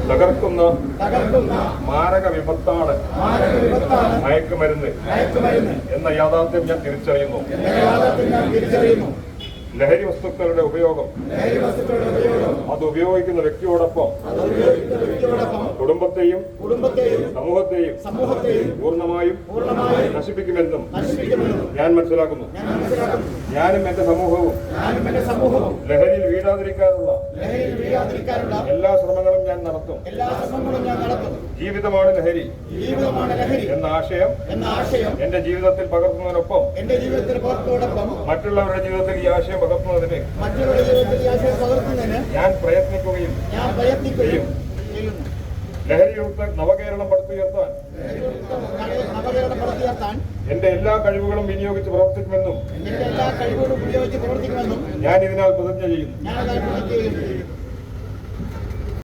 തകർക്കുന്ന മാരക വിപത്താണ് മയക്കുമരുന്ന് എന്ന യാഥാർത്ഥ്യം ഞാൻ തിരിച്ചറിയുന്നു. ലഹരി വസ്തുക്കളുടെ ഉപയോഗം അത് ഉപയോഗിക്കുന്ന വ്യക്തിയോടൊപ്പം കുടുംബത്തെയും സമൂഹത്തെയും പൂർണ്ണമായും നശിപ്പിക്കുമെന്നും ഞാൻ മനസ്സിലാക്കുന്നു. ഞാനും എന്റെ സമൂഹവും ലഹരിയിൽ വീഴാതിരിക്കാനുള്ള എല്ലാ ശ്രമങ്ങളും ഞാൻ നടത്തും. ജീവിതമാണ് ലഹരി എന്ന ആശയം എന്റെ ജീവിതത്തിൽ പകർത്തുന്നതിനൊപ്പം മറ്റുള്ളവരുടെ ജീവിതത്തിൽ ഈ ആശയം പകർത്തുന്നതിന് ഞാൻ പ്രയത്നിക്കുകയും ലഹരിയുക്ത നവകേരളം പടുത്തുയർത്താൻ എന്റെ എല്ലാ കഴിവുകളും വിനിയോഗിച്ച് പ്രവർത്തിക്കുമെന്നും ഞാൻ ഇതിനാൽ പ്രതിജ്ഞ ചെയ്യുന്നു.